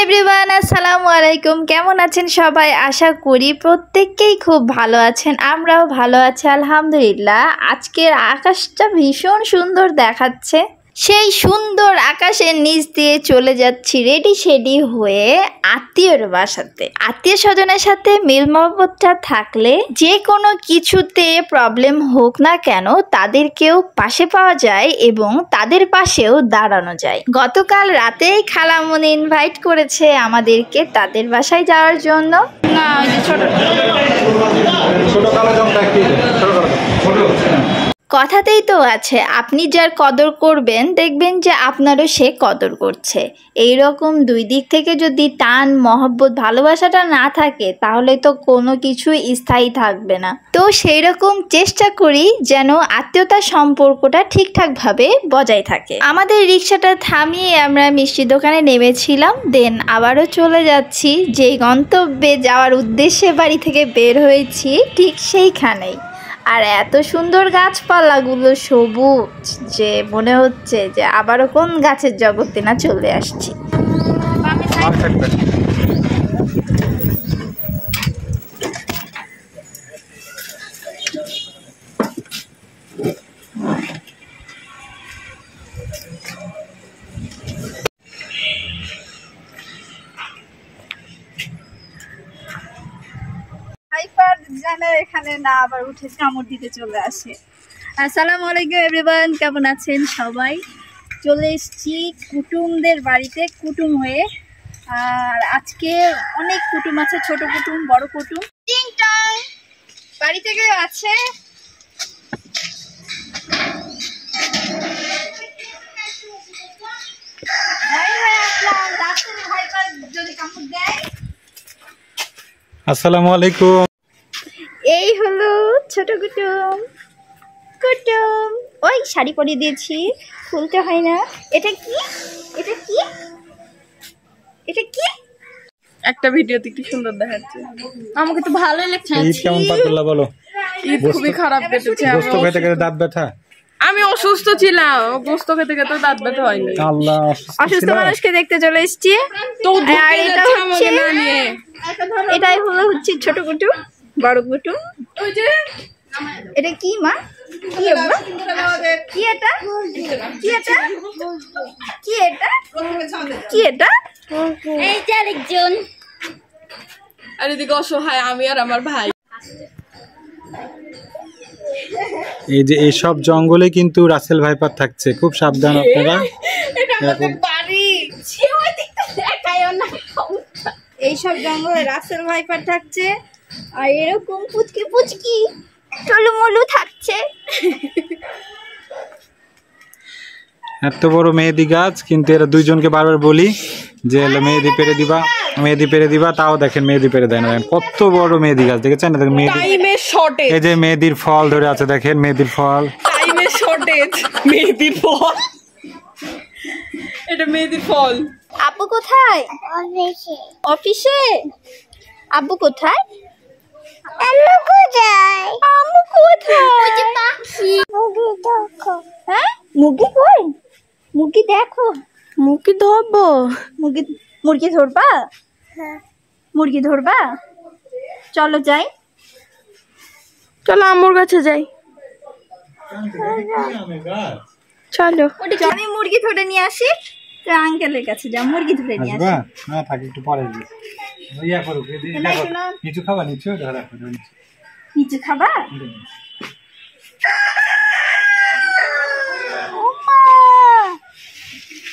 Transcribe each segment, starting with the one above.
Everyone, আসসালামু আলাইকুম। কেমন আছেন সবাই? আশা করি প্রত্যেককেই খুব ভালো আছেন। আমরাও ভালো আছি আলহামদুলিল্লাহ। আজকের আকাশটা ভীষণ সুন্দর দেখাচ্ছে। সেই সুন্দর আকাশের নিচ দিয়ে চলে যাচ্ছি রেডি শেডি হয়ে আত্মীয়র বাসাতে। আত্মীয় স্বজনের সাথে মিল মহব্বতটা থাকলে যে কোনো কিছুতে প্রবলেম হোক না কেন তাদেরকেও পাশে পাওয়া যায় এবং তাদের পাশেও দাঁড়ানো যায়। গতকাল রাতেই খালামুনি ইনভাইট করেছে আমাদেরকে তাদের বাসায় যাওয়ার জন্য। না, ওই যে ছোট কথাতেই তো আছে, আপনি যার কদর করবেন দেখবেন যে আপনারও সে কদর করছে। এই রকম দুই দিক থেকে যদি টান মহব্বত ভালোবাসাটা না থাকে তাহলে তো কোনো কিছুই স্থায়ী থাকবে না। তো সেই রকম চেষ্টা করি যেন আত্মীয়তার সম্পর্কটা ঠিকঠাকভাবে বজায় থাকে। আমাদের রিক্সাটা থামিয়ে আমরা মিষ্টি দোকানে নেমেছিলাম, দেন আবারও চলে যাচ্ছি যেই গন্তব্যে যাওয়ার উদ্দেশ্যে বাড়ি থেকে বের হয়েছি ঠিক সেইখানেই। আর এত সুন্দর গাছপালাগুলো সবুজ যে মনে হচ্ছে যে আবারও কোন গাছের জগতে না চলে আসছি। এখানে না আবার উঠে কামড় দিতে চলে আসে। আসসালামু আলাইকুম এভরিওয়ান, কেমন আছেন সবাই? চলে এসেছি কুটুমদের বাড়িতে কুটুম হয়ে। আর আজকে অনেক কুটুম আছে, ছোট কুটুম বড় কুটুম। টিং টং বাড়ি থেকে আছে। আসসালামু আলাইকুম। এই হলো ছোট কুটুম। কুটুম ওই শাড়ি পরিয়ে দিয়েছি, খুলতে হয় না। এটা কি? এটা কি? এটা কি? একটা ভিডিওতে কি সুন্দর দেখাচ্ছে। আমাকে তো ভালোই লাগছে। ঈদ কেমন পারলা বলো? ঈদ খুবই খারাপ কেটেছে। গোশত খেতে খেতে দাঁত ব্যথা। আমি অসুস্থ ছিলাম, গোশত খেতে খেতে দাঁত ব্যথা হয়নি। আল্লাহ, অসুস্থ মানুষকে দেখতে চলে এসেছি। তো আর এটা হচ্ছে না নিয়ে এটাই হচ্ছে ছোট কুটুম বড় কুটুম। ওই যে এটা কি মা? কি এগুলো? কি এটা? কি এটা? কি এটা? কি এটা? এই যে আরেকজন। আর এদিকে অসহায় আমি আর আমার ভাই। এই যে এইসব জঙ্গলে কিন্তু রাসেল ভাইপার থাকছে, খুব সাবধান আপনারা। এইসব জঙ্গলে রাসেল ভাইপার থাকছে আর এরকম পুচকি পুচকি টলুমলু থাকছে। এত বড় মেহেদি গাছ, কিন্তু এরা দুইজনকে বারবার বলি যে মেহেদি পেরে দিবা, মেহেদি পেরে দিবা, তাও দেখেন মেহেদি পেরে দেয় না। কত বড় মেহেদি গাছ দেখেছেন? দেখেন এই যে মেহেদির ফল ধরে আছে, দেখেন মেহেদির ফল। টাইমের শর্টেজ, মেহেদির ফল। এটা মেহেদির ফল। আব্বু কোথায়? অফিসে। অফিসে? আব্বু কোথায়? আম্মু কোথায়? আম্মু কোথায়? ওই যে পাখি। মুরগি দেখো। হ্যাঁ? মুরগি কই? মুরগি দেখো। মুরগি ধরবো? মুরগি ধরবা? হ্যাঁ। মুরগি ধরবা? চলো যাই। চলো আম্মুর কাছে যাই। চলো। আমি মুরগি ধরে নিয়ে আসি। তো আঙ্কেলের কাছে যাও, মুরগি ধরে নিয়ে আসি। না থাকি একটু পরে ইয়া করুক। নিচু খাবা? নিচু নিচে খাবা?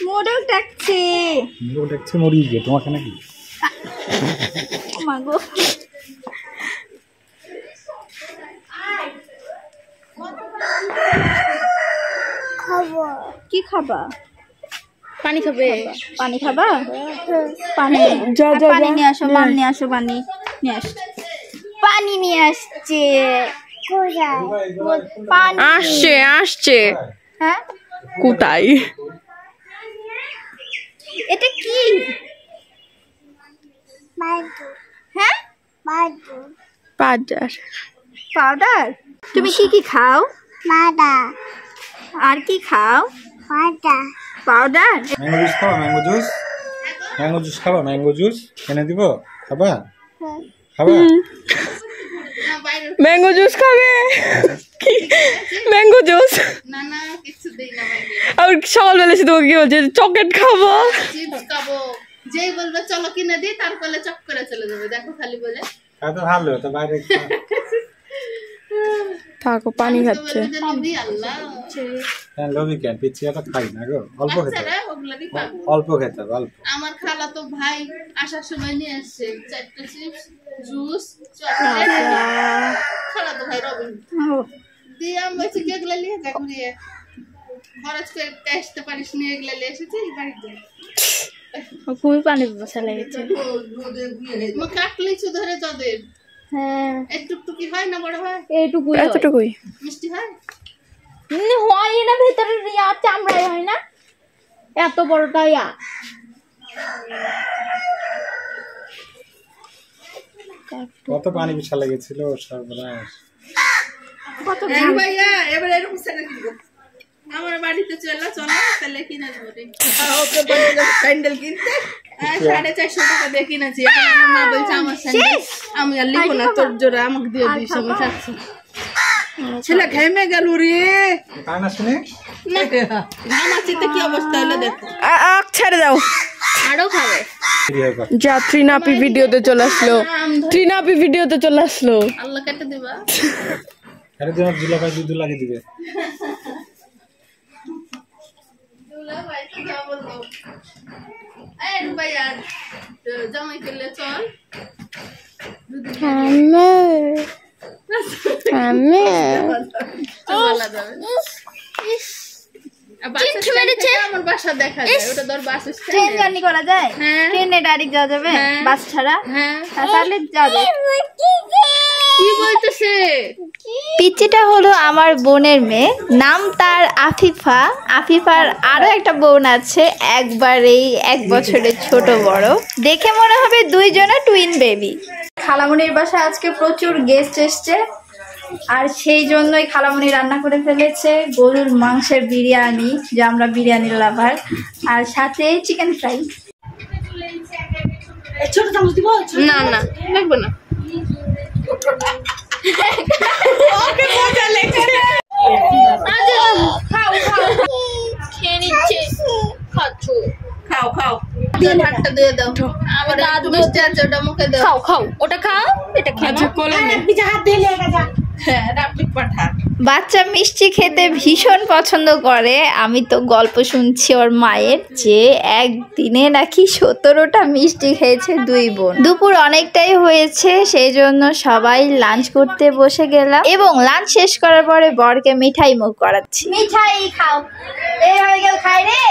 মোরগ ডাকছে। মোরগ ডাকছে? মুরগি তোমাকে নাকি? মাগো খাবো। কি খাবা? পানি খাবে? পানি খাবা? পানি পানি নিয়ে আসো। পানি নিয়ে আসো। পানি নিয়ে আসছে। পানি নিয়ে আসছে। আসছে আসছে। হ্যাঁ, কোথায়? এটা কি? হ্যাঁ, পাউডার। পাউডার? তুমি কি কি খাও? আর কি খাও? পাউডার। ম্যাঙ্গো জুস খাও? ম্যাঙ্গো জুস ম্যাঙ্গো জুস খাবা? ম্যাঙ্গো জুস এনে দিব, খাবা? খাবা? ম্যাঙ্গো জুস খাবে? ম্যাঙ্গো জুস না না কিছু দেই না ভাই, আর সকালবেলা শুধু কি বলছে চকলেট খাবো, চিপস খাবো, যেই বলবে চলো কিনে দিই তার কলে চক করে চলে যাবে, দেখো খালি বলে। তো ভালো তো বাইরে থাকো পানি খাচ্ছে। লবি কেন পিচ্ছি তো খাই না গো, অল্প খেতে হবে, অল্প খেতে হবে, অল্প। আমার খালা তো ভাই আসার সময় নিয়ে আসছে 4টা চিপস, জুস, চকলেট। খালা তো ভাই রবিন দিয়ে আমি বলছি কি এগুলো নিয়ে যা ঘুরিয়ে খরচ করে আসতে পারিস নিয়ে এগুলো নিয়ে এসেছি বাড়িতে। খুবই পানি বসা লেগেছে। কাটলিচু ধরে তোদের হ্যাঁ একটুকটুকি হয় না বড় হয়? এইটুকুই এতটুকুই মিষ্টি হয়? হয় না, ভেতরে চামড়াই হয় না, এত বড়টা ইয়া। কত পানি বিশাল লেগেছিল সর্বনাশ। ভাইয়া এবার এরকম ছেলে কিনবো আমার বাড়িতে চলো তাহলে কিনে দেবো স্যান্ডেল কিনতে 450 টাকা দিয়ে কিনেছি। এখন আমার মা বলছে আমার স্যান্ডেল আমি আর লিখবো না, তোর জোড়া আমাকে দিয়ে দিস, আমি খাচ্ছি। ছেলে ঘেমে গেল রে, তাই না শুনে আমার চিতে কি অবস্থা হলো দেখো। ছেড়ে দাও, আরো খাবে যা ত্রিনাপি ভিডিওতে চলে আসলো, ত্রিনাপি ভিডিওতে চলে আসলো। আল্লাহ কেটে দিবা, আরে তোমার দুলা ভাই দুধ লাগিয়ে দিবে। দুলা ভাই তো যা বলবো এই ভাইয়া জামাই করলে চল বলা যাবে আমার বাসা দেখা যায়, ওটা ধর বাস ট্রেন জার্নি করা যায়, হ্যাঁ। ট্রেনে ডাইরেক্ট যাওয়া যাবে হ্যাঁ। বাস ছাড়া। হ্যাঁ তাহলে যাবে। কি বলতেছে? পিচ্চিটা হলো আমার বোনের মেয়ে, নাম তার আফিফা। আফিফার আরো একটা বোন আছে, একবারেই 1 বছরের ছোট বড়, দেখে মনে হবে দুইজনে টুইন বেবি। খালামণির বাসায় আজকে প্রচুর গেস্ট এসছে, আর সেই জন্যই খালামণি রান্না করে ফেলেছে গরুর মাংসের বিরিয়ানি, যে আমরা বিরিয়ানির লাভার, আর সাথে চিকেন ফ্রাই। না না লাগবে না, খাও খাও ভাতটা দিয়ে দাও, আমার একটু মিষ্টি আছে ওটা মুখে দাও। খাও খাও, ওটা খাও, এটা খাও। বাচ্চা মিষ্টি খেতে ভীষণ পছন্দ করে। আমি তো গল্প শুনছি ওর মায়ের, যে একদিনে নাকি 17টা মিষ্টি খেয়েছে 2 বোন। দুপুর অনেকটাই হয়েছে, সেই জন্য সবাই লাঞ্চ করতে বসে গেলাম, এবং লাঞ্চ শেষ করার পরে বরকে মিঠাই মুখ করাচ্ছি। মিঠাই খাও, এই হয়ে গেল, খাই রে।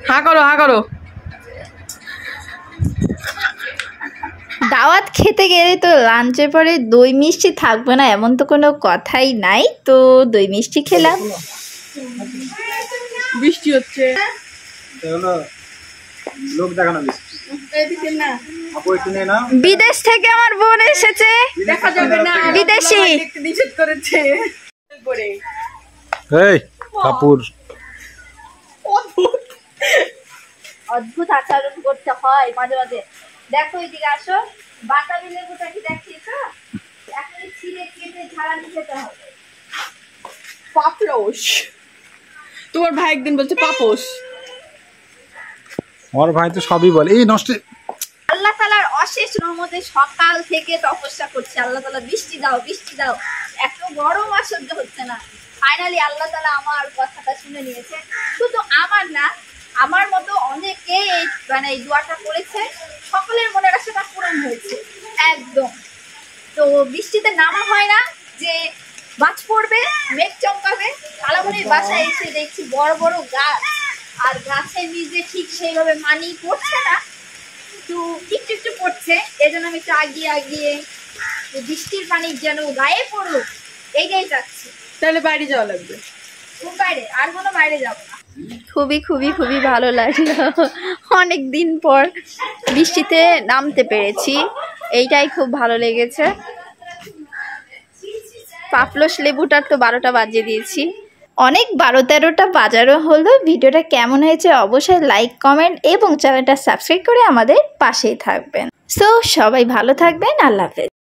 হা করো হা করো। দাওয়াত খেতে গেলে তো লাঞ্চের পরে দই মিষ্টি থাকবে না এমন তো কোনো কথাই নাই, তো দই মিষ্টি খেলাম। বৃষ্টি হচ্ছে, হলো লোক দেখানো মিষ্টি। এদিকে না আপু একটু নে না। বিদেশ থেকে আমার বোন এসেছে, দেখা যাবে না, বিদেশি। নিষেধ করেছে। এই কাপুর অদ্ভুত আচরণ করতে হয় মাঝে মাঝে। দেখো এদিকে আসো, বাতাবি লেবুটা কি দেখিয়েছো? এখন ছিঁড়ে কেটে ঝাড়ানি খেতে হবে। পাপড়স, তোমার ভাই একদিন বলছে পাপোশ। আমার ভাই তো সবই বলে এই নষ্ট। আল্লাহ তাআলার অশেষ রহমতে সকাল থেকে তপস্যা করছে, আল্লাহ তাআলা বৃষ্টি দাও বৃষ্টি দাও, এত গরম আর সহ্য হচ্ছে না। ফাইনালি আল্লাহ তাআলা আমার কথাটা শুনে নিয়েছে। শুধু আমার না, আমার মতো অনেকে এই দোয়াটা করেছে, সকলের মনের আশাটা পূরণ হয়েছে একদম। তো বৃষ্টিতে নামা হয় না, যে বাজ পড়বে, মেঘ চমকাবে। খালামণির বাসায় এসে দেখছি বড় বড় গাছ, আর গাছের নিচে ঠিক সেইভাবে মানি পড়ছে না, একটু একটু একটু পড়ছে। এই জন্য আমি একটু আগিয়ে বৃষ্টির পানি যেন গায়ে পড়ুক এইটাই চাচ্ছি। তাহলে বাইরে যাওয়া লাগবে, বাইরে আর কোনো বাইরে যাব না। খুবই খুবই খুবই ভালো লাগলো, অনেক দিন পর বৃষ্টিতে নামতে পেরেছি, এইটাই খুব ভালো লেগেছে। পাপলস লেবুটার তো 12টা বাজিয়ে দিয়েছি, অনেক 12-13টা বাজারও হলো। ভিডিওটা কেমন হয়েছে অবশ্যই লাইক কমেন্ট এবং চ্যানেলটা সাবস্ক্রাইব করে আমাদের পাশেই থাকবেন। সো সবাই ভালো থাকবেন, আল্লাহ হাফেজ।